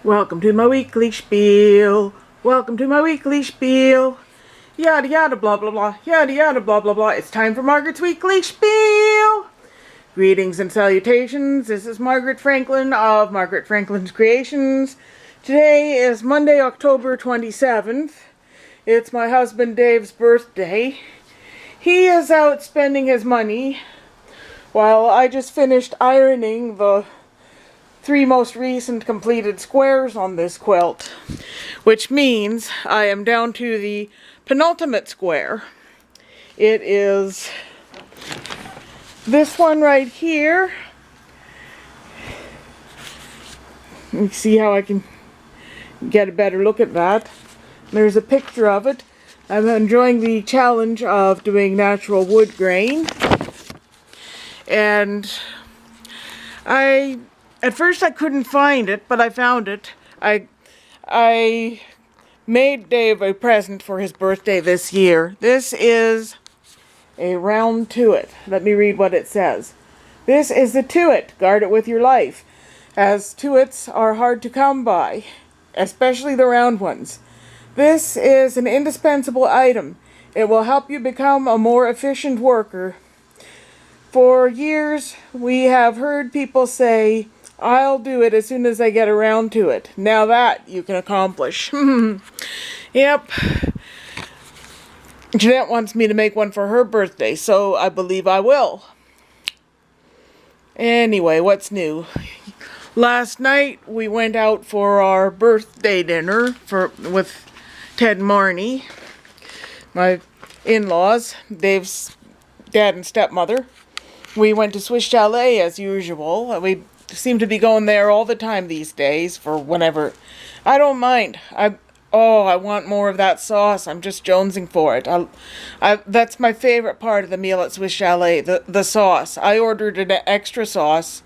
Welcome to my weekly spiel. Welcome to my weekly spiel. Yada yada blah blah blah. Yada yada blah blah blah. It's time for Margaret's weekly spiel. Greetings and salutations. This is Margaret Franklin of Margaret Franklin's Creations. Today is Monday, October 27th. It's my husband Dave's birthday. He is out spending his money while I just finished ironing the 3 most recent completed squares on this quilt, which means I am down to the penultimate square. It is this one right here. Let me see how I can get a better look at that. There's a picture of it. I'm enjoying the challenge of doing natural wood grain. And at first I couldn't find it, but I found it. I made Dave a present for his birthday this year. This is a round tuit. Let me read what it says. This is the tuit. Guard it with your life, as tuits are hard to come by, especially the round ones. This is an indispensable item. It will help you become a more efficient worker. For years, we have heard people say, "I'll do it as soon as I get around to it." Now that you can accomplish. Yep. Jeanette wants me to make one for her birthday, so I believe I will. Anyway, what's new? Last night we went out for our birthday dinner with Ted and Marnie, my in-laws, Dave's dad and stepmother. We went to Swiss Chalet as usual. We seem to be going there all the time these days for whenever. I don't mind. I want more of that sauce. I'm just jonesing for it. That's my favorite part of the meal at Swiss Chalet, the sauce. I ordered an extra sauce,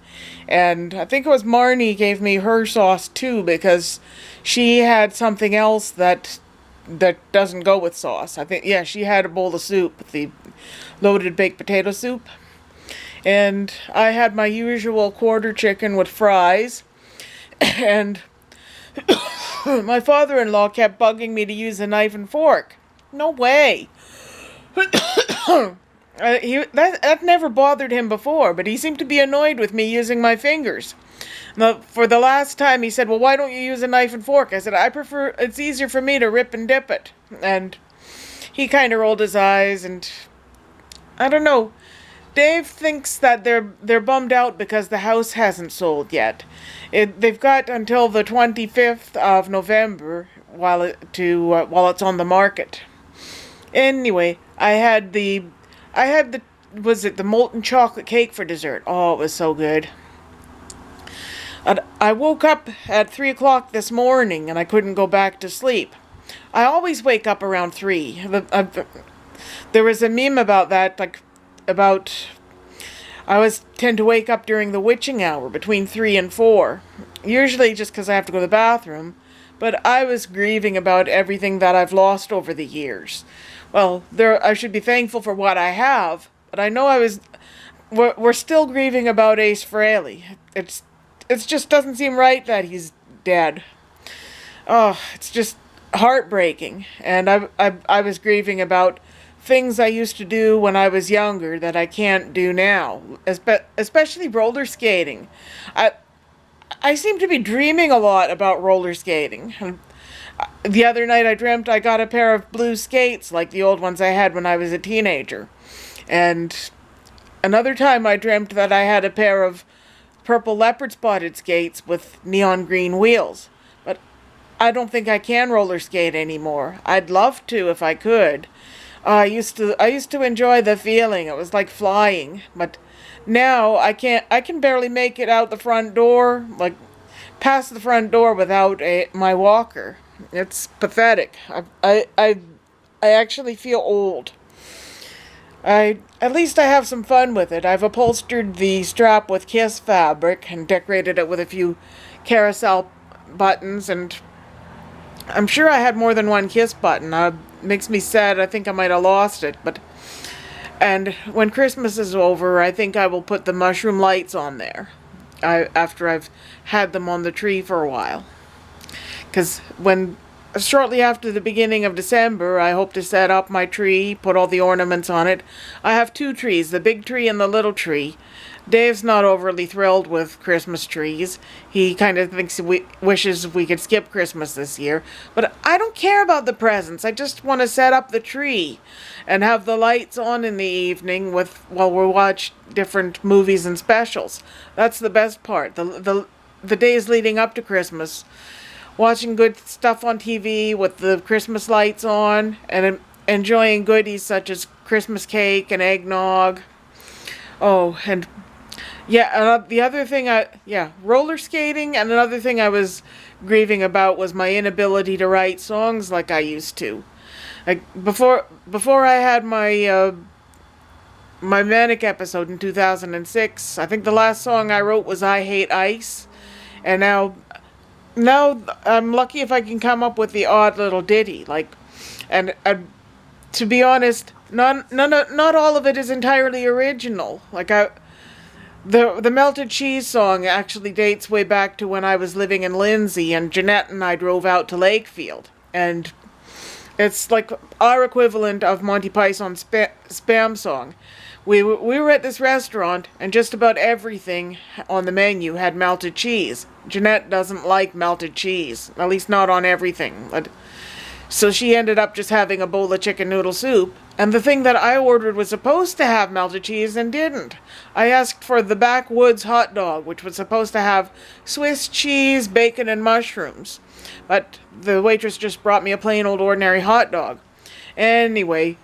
and I think it was Marnie gave me her sauce too, because she had something else that doesn't go with sauce. I think, yeah, she had a bowl of soup, the loaded baked potato soup. And I had my usual quarter chicken with fries. And my father-in-law kept bugging me to use a knife and fork. No way. That never bothered him before, but he seemed to be annoyed with me using my fingers. Now, for the last time, he said, "Well, why don't you use a knife and fork?" I said, it's easier for me to rip and dip it. And he kind of rolled his eyes, and I don't know. Dave thinks that they're bummed out because the house hasn't sold yet. They've got until the 25th of November while it's on the market. Anyway, I had the molten chocolate cake for dessert. Oh, it was so good. I woke up at 3 o'clock this morning and I couldn't go back to sleep. I always wake up around 3. There was a meme about that, I tend to wake up during the witching hour between 3 and 4. Usually just because I have to go to the bathroom. But I was grieving about everything that I've lost over the years. Well, I should be thankful for what I have. But I know we're still grieving about Ace Frehley. It just doesn't seem right that he's dead. Oh, it's just heartbreaking. And I was grieving about things I used to do when I was younger that I can't do now, especially roller skating. I seem to be dreaming a lot about roller skating. The other night I dreamt I got a pair of blue skates like the old ones I had when I was a teenager. And another time I dreamt that I had a pair of purple leopard spotted skates with neon green wheels. But I don't think I can roller skate anymore. I'd love to if I could. I used to enjoy the feeling. It was like flying, but now I can't. I can barely make it out the front door, like past the front door without my walker. It's pathetic. I actually feel old. At least I have some fun with it. I've upholstered the strap with Kiss fabric and decorated it with a few carousel buttons, and I'm sure I had more than one Kiss button. Makes me sad. I think I might have lost it. And when Christmas is over, I think I will put the mushroom lights on there. After I've had them on the tree for a while. because when shortly after the beginning of December, I hope to set up my tree, put all the ornaments on it. I have two trees, the big tree and the little tree. Dave's not overly thrilled with Christmas trees. He kind of thinks wishes we could skip Christmas this year. But I don't care about the presents. I just want to set up the tree and have the lights on in the evening while we watch different movies and specials. That's the best part. The days leading up to Christmas, watching good stuff on TV with the Christmas lights on and enjoying goodies such as Christmas cake and eggnog. Oh, and yeah, the other thing roller skating, and another thing I was grieving about was my inability to write songs like I used to. Like before I had my my manic episode in 2006, I think the last song I wrote was I Hate Ice, and now I'm lucky if I can come up with the odd little ditty, and to be honest, not all of it is entirely original. The melted cheese song actually dates way back to when I was living in Lindsay, and Jeanette and I drove out to Lakefield, and it's like our equivalent of Monty Python's Spam song. We were at this restaurant, and just about everything on the menu had melted cheese. Jeanette doesn't like melted cheese, at least not on everything. So she ended up just having a bowl of chicken noodle soup, and the thing that I ordered was supposed to have melted cheese and didn't. I asked for the backwoods hot dog, which was supposed to have Swiss cheese, bacon, and mushrooms. But the waitress just brought me a plain old ordinary hot dog. Anyway,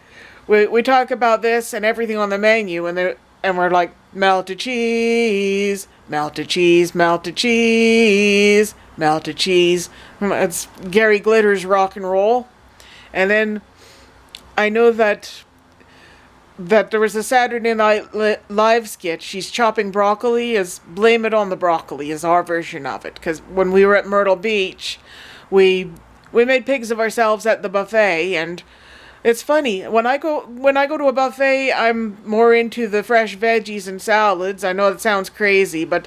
we talk about this and everything on the menu, and we're like, melted cheese, melted cheese, melted cheese, melted cheese. It's Gary Glitter's rock and roll. And then I know that there was a Saturday Night Live skit. She's chopping broccoli. Blame It on the Broccoli is our version of it. Because when we were at Myrtle Beach, we made pigs of ourselves at the buffet, and it's funny, when I go to a buffet, I'm more into the fresh veggies and salads. I know it sounds crazy, but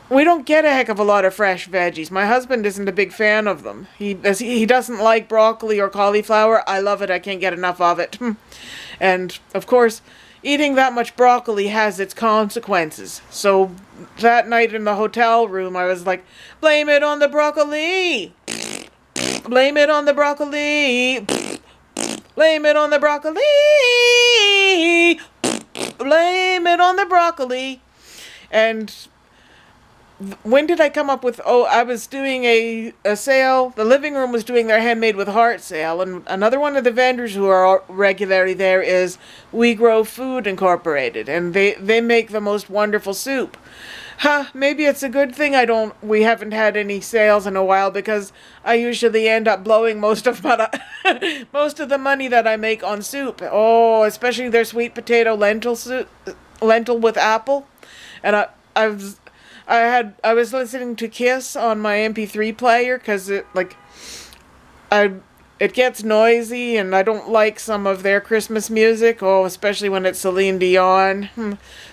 we don't get a heck of a lot of fresh veggies. My husband isn't a big fan of them. He doesn't like broccoli or cauliflower. I love it. I can't get enough of it. And, of course, eating that much broccoli has its consequences. So that night in the hotel room, I was like, blame it on the broccoli! Blame it on the broccoli! Blame it on the broccoli! Blame it on the broccoli! And when did I come up with, I was doing a sale. The living room was doing their handmade with heart sale, and another one of the vendors who are regularly there is We Grow Food Incorporated, and they make the most wonderful soup. Maybe it's a good thing we haven't had any sales in a while, because I usually end up blowing most of the money that I make on soup. Oh, especially their sweet potato lentil soup, lentil with apple. And I was listening to Kiss on my MP3 player, because it gets noisy, and I don't like some of their Christmas music, especially when it's Celine Dion.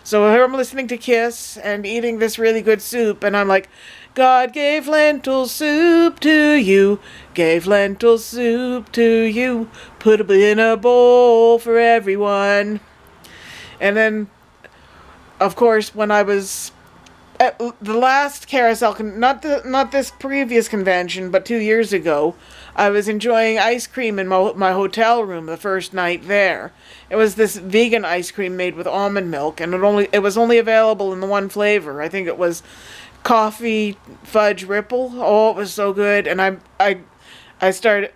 So here I'm listening to Kiss and eating this really good soup, and I'm like, God gave lentil soup to you, gave lentil soup to you, put it in a bowl for everyone. And then, of course, when I was at the last carousel, not this previous convention, but 2 years ago, I was enjoying ice cream in my hotel room the first night there. It was this vegan ice cream made with almond milk, and it was only available in the one flavor. I think it was coffee fudge ripple. Oh, it was so good. And I started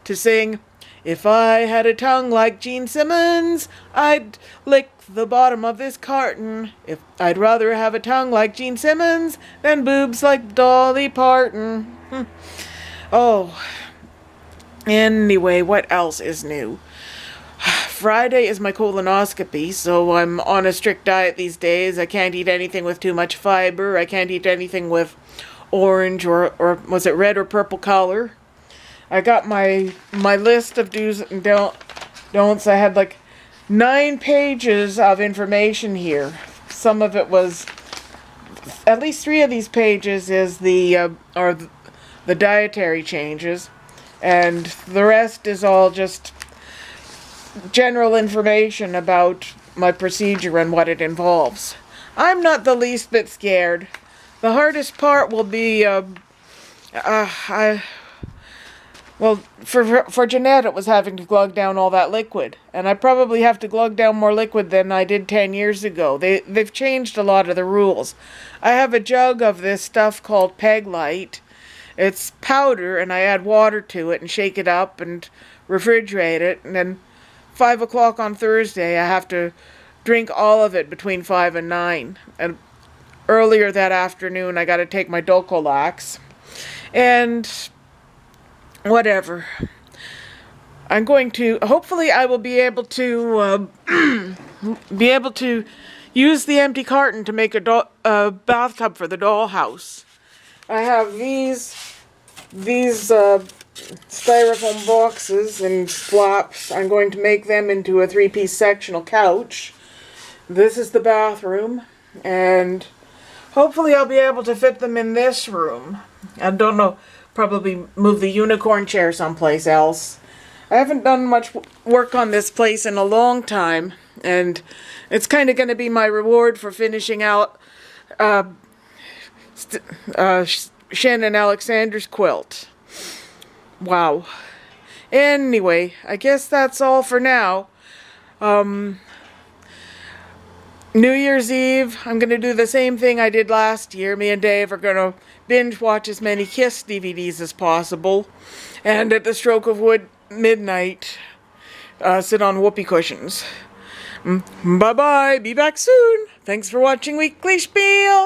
to sing, if I had a tongue like Gene Simmons, I'd lick the bottom of this carton. If I'd rather have a tongue like Gene Simmons than boobs like Dolly Parton. Oh, anyway, what else is new? Friday is my colonoscopy, so I'm on a strict diet these days. I can't eat anything with too much fiber. I can't eat anything with orange or was it red or purple color. I got my list of do's and don'ts. I had like 9 pages of information here. Some of it was at least 3 of these pages is the dietary changes, and the rest is all just general information about my procedure and what it involves. I'm not the least bit scared. The hardest part will be, for Jeanette, it was having to glug down all that liquid. And I probably have to glug down more liquid than I did 10 years ago. They've changed a lot of the rules. I have a jug of this stuff called Peg Light. It's powder, and I add water to it and shake it up and refrigerate it. And then 5 o'clock on Thursday, I have to drink all of it between 5 and 9. And earlier that afternoon, I got to take my Dulcolax. And whatever. I'm going to, hopefully I will be able to use the empty carton to make a bathtub for the dollhouse. I have these styrofoam boxes and flaps. I'm going to make them into a 3-piece sectional couch. This is the bathroom, and hopefully I'll be able to fit them in this room. I don't know, probably move the unicorn chair someplace else. I haven't done much work on this place in a long time, and it's kind of going to be my reward for finishing out Shen and Alexander's quilt. Wow. Anyway, I guess that's all for now. New Year's Eve, I'm going to do the same thing I did last year. Me and Dave are going to binge watch as many Kiss DVDs as possible. And at the stroke of midnight, sit on whoopee cushions. Bye-bye. Be back soon. Thanks for watching Weekly Spiel.